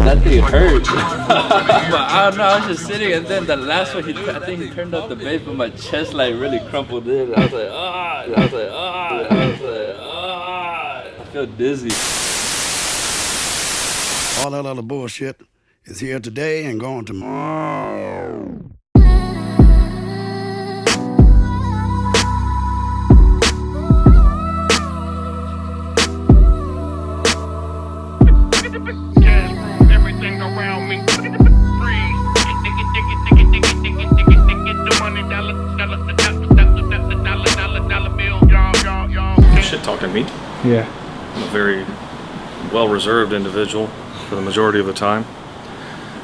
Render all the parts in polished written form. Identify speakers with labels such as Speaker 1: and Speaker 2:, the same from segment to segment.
Speaker 1: That thing hurt. But I don't know, I was just sitting, and then the last one, I think he turned up the bass, but my chest like really crumpled in. I was like, ah, and I was like, ah, and I was like, ah. I feel dizzy.
Speaker 2: All that other bullshit is here today and gone tomorrow.
Speaker 3: Everything around me
Speaker 4: Shit talking me.
Speaker 5: Yeah.
Speaker 4: I'm a very well-reserved individual for the majority of the time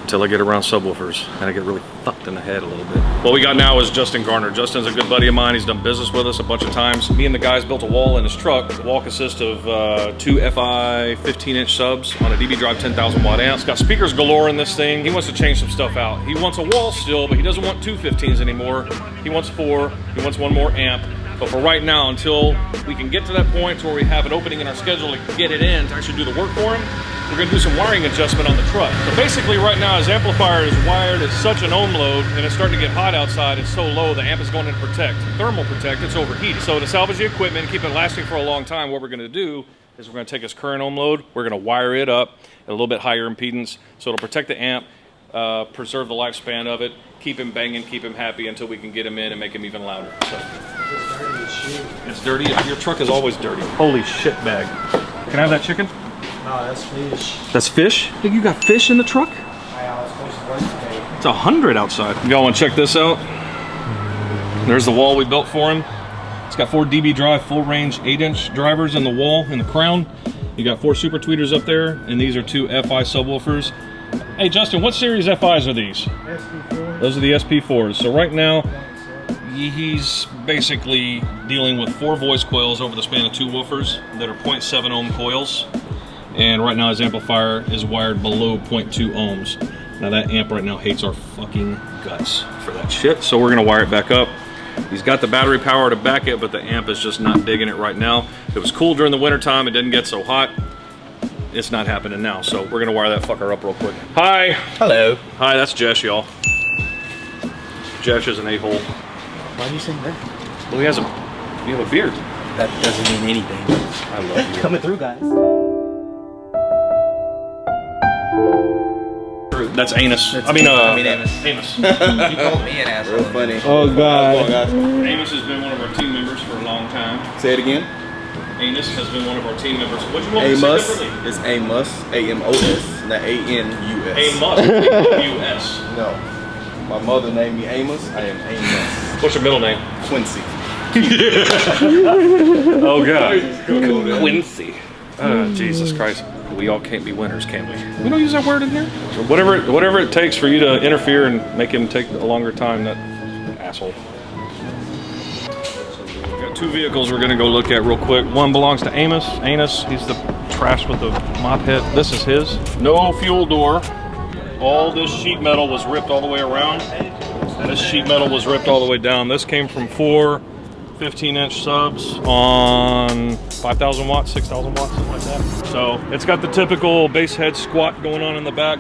Speaker 4: until I get around subwoofers and I get really fucked in the head a little bit. What we got now is Justin Garner. Justin's a good buddy of mine. He's done business with us a bunch of times. Me and the guys built a wall in his truck. The wall consists of two FI 15-inch subs on a DB Drive 10,000 watt amp. It's got speakers galore in this thing. He wants to change some stuff out. He wants a wall still, but he doesn't want two 15s anymore. He wants 4. He wants one more amp. But for right now, until we can get to that point where we have an opening in our schedule to get it in to actually do the work for him, we're going to do some wiring adjustment on the truck. So basically right now his amplifier is wired at such an ohm load and it's starting to get hot outside. It's so low the amp is going to protect. Thermal protect, it's overheated. So to salvage the equipment and keep it lasting for a long time, what we're going to do is we're going to take his current ohm load, we're going to wire it up at a little bit higher impedance so it'll protect the amp, preserve the lifespan of it, keep him banging, keep him happy until we can get him in and make him even louder. So. It's dirty. Your truck is always dirty. Holy shit bag. Can I have that chicken?
Speaker 5: No, that's fish.
Speaker 4: That's fish? Think you got fish in the truck?
Speaker 5: I was supposed to work today.
Speaker 4: It's 100 outside. Y'all want to check this out? There's the wall we built for him. It's got 4 DB Drive full range 8-inch drivers in the wall, in the crown. You got 4 super tweeters up there, and these are 2 FI subwoofers. Hey Justin, what series FIs are these?
Speaker 5: SP4.
Speaker 4: Those are the SP4s. So right now, he's basically dealing with 4 voice coils over the span of 2 woofers that are 0.7 ohm coils. And right now his amplifier is wired below 0.2 ohms. Now that amp right now hates our fucking guts for that shit. So we're gonna wire it back up. He's got the battery power to back it, but the amp is just not digging it right now. It was cool during the winter time, it didn't get so hot. It's not happening now, so we're gonna wire that fucker up real quick. Hi.
Speaker 1: Hello.
Speaker 4: Hi, that's Jesh, y'all. Jesh is an a-hole.
Speaker 1: Why do you say that?
Speaker 4: Well, you have a beard.
Speaker 1: That doesn't mean anything.
Speaker 4: I love you.
Speaker 1: Coming through, guys.
Speaker 4: That's anus.
Speaker 1: That's
Speaker 4: I mean
Speaker 1: Amos.
Speaker 4: Amos.
Speaker 1: You called me an asshole.
Speaker 6: Real funny.
Speaker 5: Oh God.
Speaker 4: Amos has been one of our team members for a long time.
Speaker 6: Say it again.
Speaker 4: Amos has been one of our team members. What do you want me to say
Speaker 6: Amos.
Speaker 4: differently?
Speaker 6: It's Amos. A-M-O-S. Not A-N-U-S.
Speaker 4: Amos. U-S.
Speaker 6: No. My mother named me Amos. I am Amos.
Speaker 4: What's your middle name?
Speaker 6: Quincy.
Speaker 4: Oh God. Quincy. Jesus Christ. We all can't be winners, can we? We don't use that word in here. So whatever it takes for you to interfere and make him take a longer time, that asshole. So we've got 2 vehicles we're gonna go look at real quick. One belongs to Amos. He's the trash with the mop head. This is his. No fuel door. All this sheet metal was ripped all the way around. This sheet metal was ripped all the way down. This came from 4 15-inch subs on 5,000 watts, 6,000 watts, something like that. So it's got the typical bass head squat going on in the back.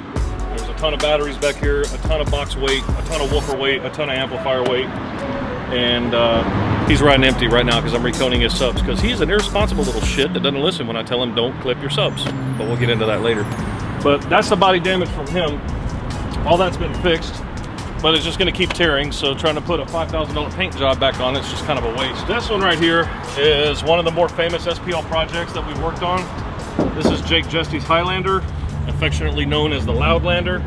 Speaker 4: There's a ton of batteries back here, a ton of box weight, a ton of woofer weight, a ton of amplifier weight. And he's riding empty right now because I'm reconing his subs because he's an irresponsible little shit that doesn't listen when I tell him don't clip your subs. But we'll get into that later. But that's the body damage from him. All that's been fixed. But it's just going to keep tearing, so trying to put a $5,000 paint job back on it's just kind of a waste. This one right here is one of the more famous SPL projects that we worked on. This is Jake Jesty's Highlander, affectionately known as the Loudlander.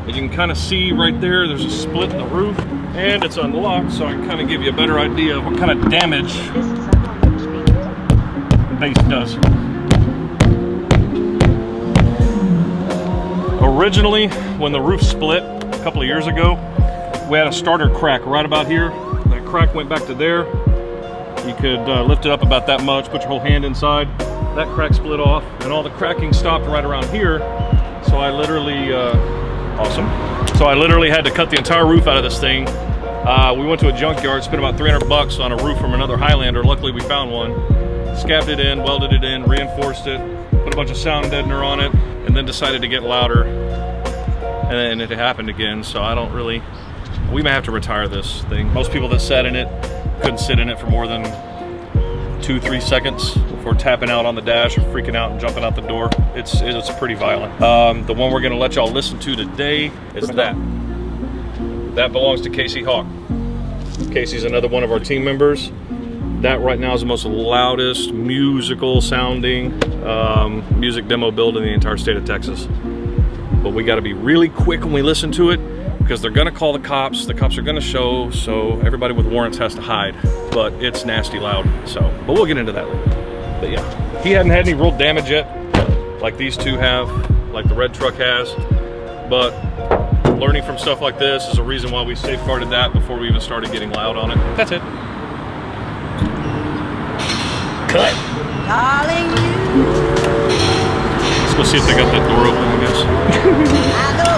Speaker 4: As you can kind of see right there, there's a split in the roof, and it's unlocked, so I can kind of give you a better idea of what kind of damage the bass does. Originally, when the roof split, a couple of years ago, we had a starter crack right about here. That crack went back to there. You could lift it up about that much, put your whole hand inside. That crack split off, and all the cracking stopped right around here. So I literally, awesome. So I literally had to cut the entire roof out of this thing, We went to a junkyard, spent about 300 bucks on a roof from another Highlander. Luckily we found one. Scabbed it in, welded it in, reinforced it, put a bunch of sound deadener on it, and then decided to get louder. And then it happened again, so I don't really, we may have to retire this thing. Most people that sat in it couldn't sit in it for more than 2-3 seconds before tapping out on the dash or freaking out and jumping out the door. It's pretty violent. The one we're gonna let y'all listen to today is that. That belongs to Casey Hawk. Casey's another one of our team members. That right now is the most loudest musical sounding music demo build in the entire state of Texas. But we gotta be really quick when we listen to it because they're gonna call the cops. The cops are gonna show, so everybody with warrants has to hide. But it's nasty loud, so. But we'll get into that later. But yeah, he hadn't had any real damage yet, like these two have, like the red truck has. But learning from stuff like this is a reason why we safeguarded that before we even started getting loud on it. That's it. Cut.
Speaker 7: Darling,
Speaker 4: Let's go see if they got that door open, I guess.
Speaker 7: I know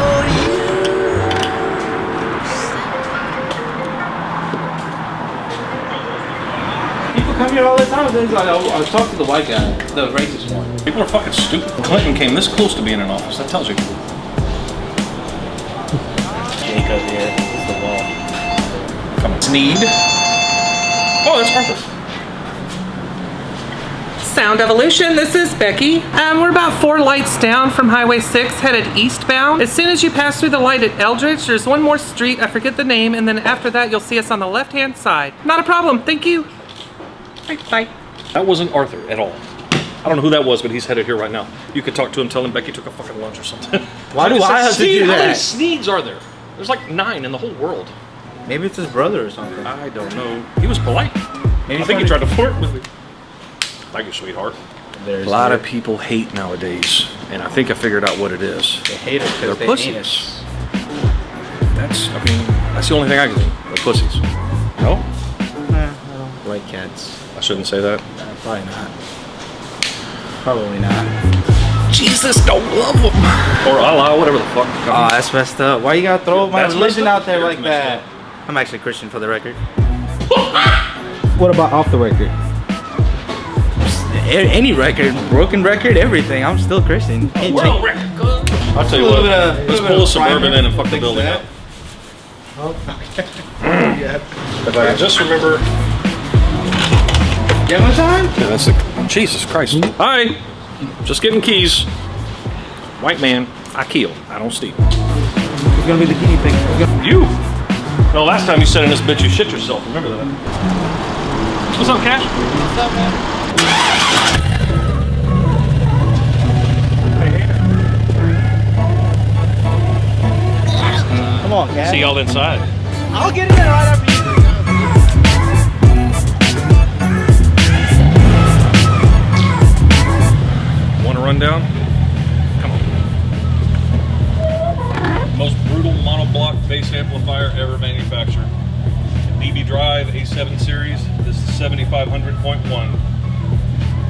Speaker 7: you.
Speaker 1: People come here all the time. They're like, I was talking to the white guy, the racist one.
Speaker 4: People are fucking stupid. Clinton came this close to being in office. That tells you.
Speaker 1: Jacob, yeah, it's the wall.
Speaker 4: Come on. Sneed. Oh, that's Arthur.
Speaker 8: Sound Evolution, this is Becky. We're about 4 lights down from Highway 6 headed eastbound. As soon as you pass through the light at Eldridge, there's one more street, I forget the name, and then after that you'll see us on the left-hand side. Not a problem, thank you. Bye.
Speaker 4: That wasn't Arthur at all. I don't know who that was, but he's headed here right now. You could talk to him, tell him Becky took a fucking lunch or something.
Speaker 5: Why do I have to do
Speaker 4: How many
Speaker 5: that?
Speaker 4: Sneeds are there? There's like 9 in the whole world.
Speaker 5: Maybe it's his brother or something.
Speaker 4: I don't know. He was polite.
Speaker 5: Maybe
Speaker 4: I think he tried to flirt with me. Thank you, sweetheart.
Speaker 5: There's
Speaker 4: A lot of people hate nowadays, and I think I figured out what it is.
Speaker 5: They hate us
Speaker 4: They're
Speaker 5: because they hate
Speaker 4: pussies.
Speaker 5: us.
Speaker 4: That's the only thing I can think. They're pussies. No?
Speaker 5: I don't like cats.
Speaker 4: I shouldn't say that.
Speaker 5: Probably not. Probably not.
Speaker 4: Jesus, don't love them. Or Allah, whatever the fuck.
Speaker 5: Oh, that's messed up. Why you gotta throw my
Speaker 4: That's
Speaker 5: religion
Speaker 4: messed up.
Speaker 5: out there like
Speaker 4: Messed
Speaker 5: that?
Speaker 4: up.
Speaker 5: I'm actually Christian for the record. What about off the record? Any record, broken record, everything. I'm still Christian.
Speaker 4: World record, cuz. I'll tell you what, let's pull a Suburban in and fuck the building up. If I can just remember.
Speaker 5: Yeah, my time?
Speaker 4: Yeah, that's the, Jesus Christ. Hi, just getting keys. White man, I kill, I don't steal.
Speaker 5: Who's gonna be the guinea pig?
Speaker 4: You! No, last time you said in this bitch you shit yourself, remember that? What's up, Cash?
Speaker 1: What's up, man?
Speaker 5: Come on, cat.
Speaker 4: See y'all inside.
Speaker 5: I'll get in there right after you.
Speaker 4: Want a rundown? Come on. Most brutal monoblock bass amplifier ever manufactured. DB Drive A7 series. This is 7500.1.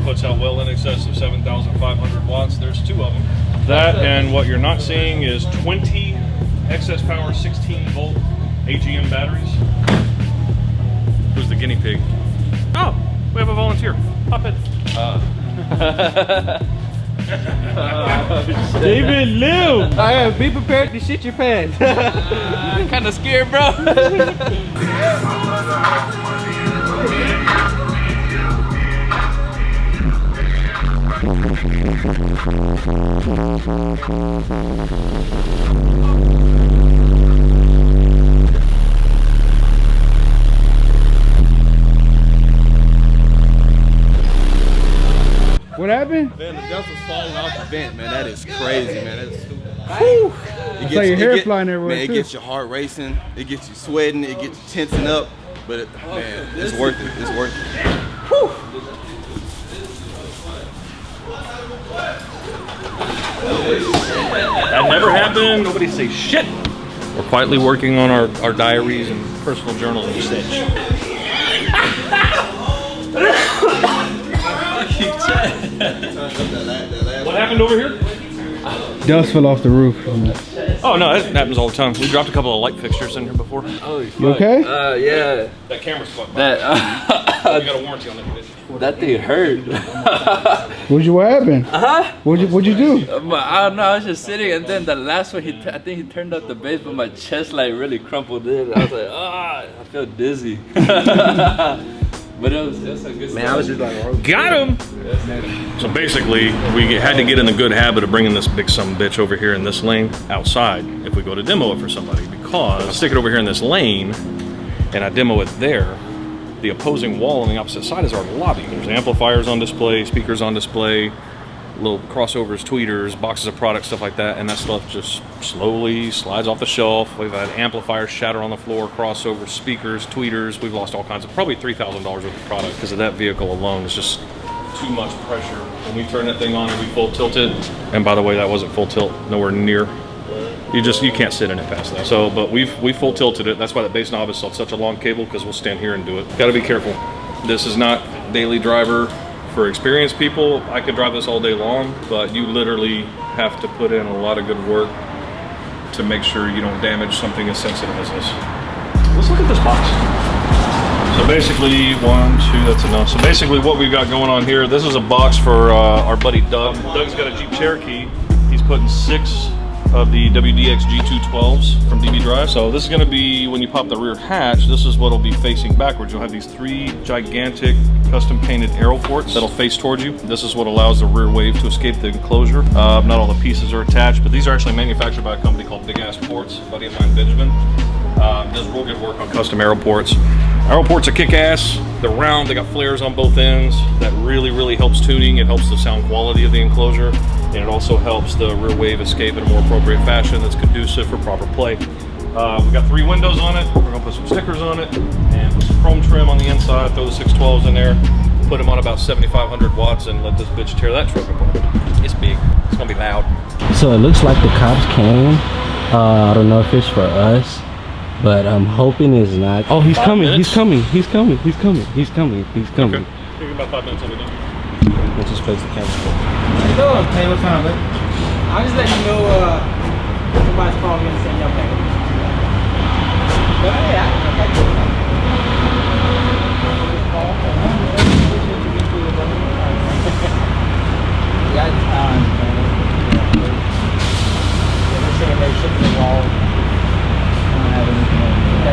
Speaker 4: Puts out well in excess of 7,500 watts. There's 2 of them. That and what you're not seeing is 20 excess power 16 volt AGM batteries. Who's the guinea pig? Oh, we have a volunteer. Pop it.
Speaker 5: David, live! Be prepared to shit your pants.
Speaker 1: I'm kind of scared, bro.
Speaker 5: What happened?
Speaker 6: Man, the dust was falling off the vent, man. That is crazy, man. That is stupid.
Speaker 5: Whew. I saw your hair flying everywhere,
Speaker 6: Man, it
Speaker 5: too.
Speaker 6: gets your heart racing. It gets you sweating. It gets you tensing up. But, man, it's worth it. It's worth it.
Speaker 4: That never happened. Nobody say shit. We're quietly working on our diaries and personal journals and such.
Speaker 6: That last
Speaker 4: What happened over here?
Speaker 5: Dust fell off the roof.
Speaker 4: Oh no, it happens all the time. We dropped a couple of light fixtures in here before.
Speaker 1: Holy fuck.
Speaker 5: You okay?
Speaker 1: Yeah.
Speaker 4: That camera's fucked.
Speaker 1: That
Speaker 4: You got a warranty on that bitch.
Speaker 1: that thing hurt.
Speaker 5: What happened? What'd you do?
Speaker 1: I don't know. I was just sitting, and then the last one, I think he turned up the bass, but my chest like really crumpled in. I was like, I feel dizzy. But it was a good.
Speaker 5: Man, I was just like,
Speaker 4: Got him! So basically, we had to get in the good habit of bringing this big bitch over here in this lane outside if we go to demo it for somebody, because I stick it over here in this lane and I demo it there, the opposing wall on the opposite side is our lobby. There's amplifiers on display, speakers on display, little crossovers, tweeters, boxes of products, stuff like that, and that stuff just slowly slides off the shelf. We've had amplifiers shatter on the floor, crossovers, speakers, tweeters. We've lost all kinds of, probably $3,000 worth of product because of that vehicle alone. Is just too much pressure. When we turn that thing on and we full tilt it, and by the way, that wasn't full tilt, nowhere near. You can't sit in it past that. So, but we full tilted it. That's why the bass knob is such a long cable, because we'll stand here and do it. Got to be careful. This is not daily driver. For experienced people, I could drive this all day long, but you literally have to put in a lot of good work to make sure you don't damage something as sensitive as this. Let's look at this box. So basically, 1, 2, that's enough. So basically what we've got going on here, this is a box for our buddy Doug. Doug's got a Jeep Cherokee. He's putting 6 of the WDX G212s from DB Drive. So this is going to be, when you pop the rear hatch, this is what will be facing backwards. You'll have these 3 gigantic custom painted arrow ports that'll face towards you. This is what allows the rear wave to escape the enclosure. Not all the pieces are attached, but these are actually manufactured by a company called Big Ass Ports, a buddy of mine, Benjamin. Does real good work on custom arrow ports. Arrow ports are kick-ass. They're round, they got flares on both ends. That really helps tuning. It helps the sound quality of the enclosure, and it also helps the rear wave escape in a more appropriate fashion that's conducive for proper play. We've got 3 windows on it. We're gonna put some stickers on it and put some chrome trim on the inside, throw the 612s in there, put them on about 7,500 watts and let this bitch tear that truck apart. It's big, it's gonna be loud.
Speaker 5: So it looks like the cops came. I don't know if it's for us, but I'm hoping it's not. Oh, he's coming, he's coming, he's coming, he's coming, he's coming, he's coming.
Speaker 4: Okay. Give me about 5 minutes, I'll be done.
Speaker 5: Let's just place the camera.
Speaker 9: Hey, what's up, man? I'll just let you know somebody's calling me and saying y'all back. But hey, I do it.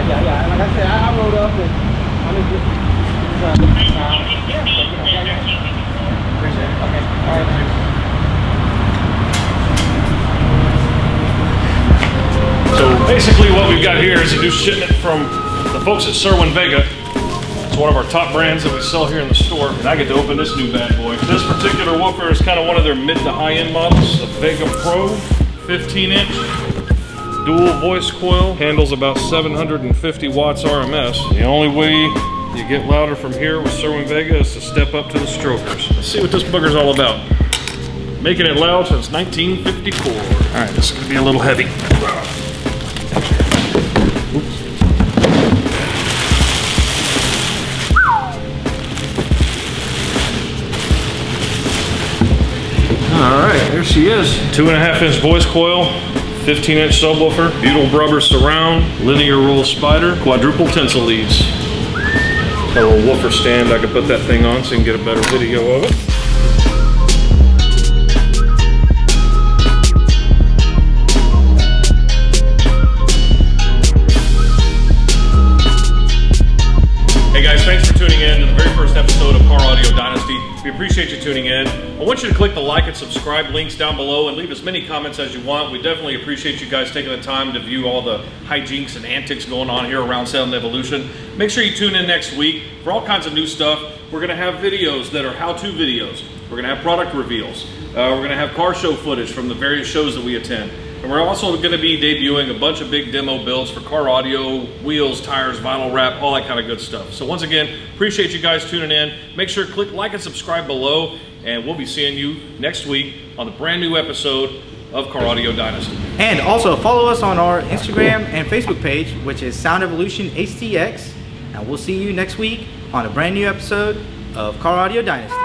Speaker 9: Yeah. Like I said, I rode up and I'm just appreciate it. Okay. All right, thanks.
Speaker 4: So basically what we've got here is a new shipment from the folks at Serwin Vega. It's one of our top brands that we sell here in the store, and I get to open this new bad boy. This particular woofer is kind of one of their mid to high end models, the Vega Pro, 15-inch, dual voice coil, handles about 750 watts RMS. The only way you get louder from here with Serwin Vega is to step up to the strokers. Let's see what this booger's all about. Making it loud since 1954. All right, this is gonna be a little heavy. All right, here she is. 2.5-inch voice coil, 15-inch subwoofer, butyl rubber surround, linear roll spider, quadruple tinsel leads. Got a little woofer stand I can put that thing on so you can get a better video of it. Hey guys, thanks for tuning in to the very first episode of Car Audio Dynasty. We appreciate you tuning in. I want you to click the like and subscribe links down below and leave as many comments as you want. We definitely appreciate you guys taking the time to view all the hijinks and antics going on here around Sound Evolution. Make sure you tune in next week for all kinds of new stuff. We're gonna have videos that are how-to videos. We're gonna have product reveals. We're gonna have car show footage from the various shows that we attend. And we're also gonna be debuting a bunch of big demo builds for car audio, wheels, tires, vinyl wrap, all that kind of good stuff. So once again, appreciate you guys tuning in. Make sure to click like and subscribe below, and we'll be seeing you next week on the brand new episode of Car Audio Dynasty.
Speaker 9: And also follow us on our Instagram and Facebook page, which is Sound Evolution HTX. And we'll see you next week on a brand new episode of Car Audio Dynasty.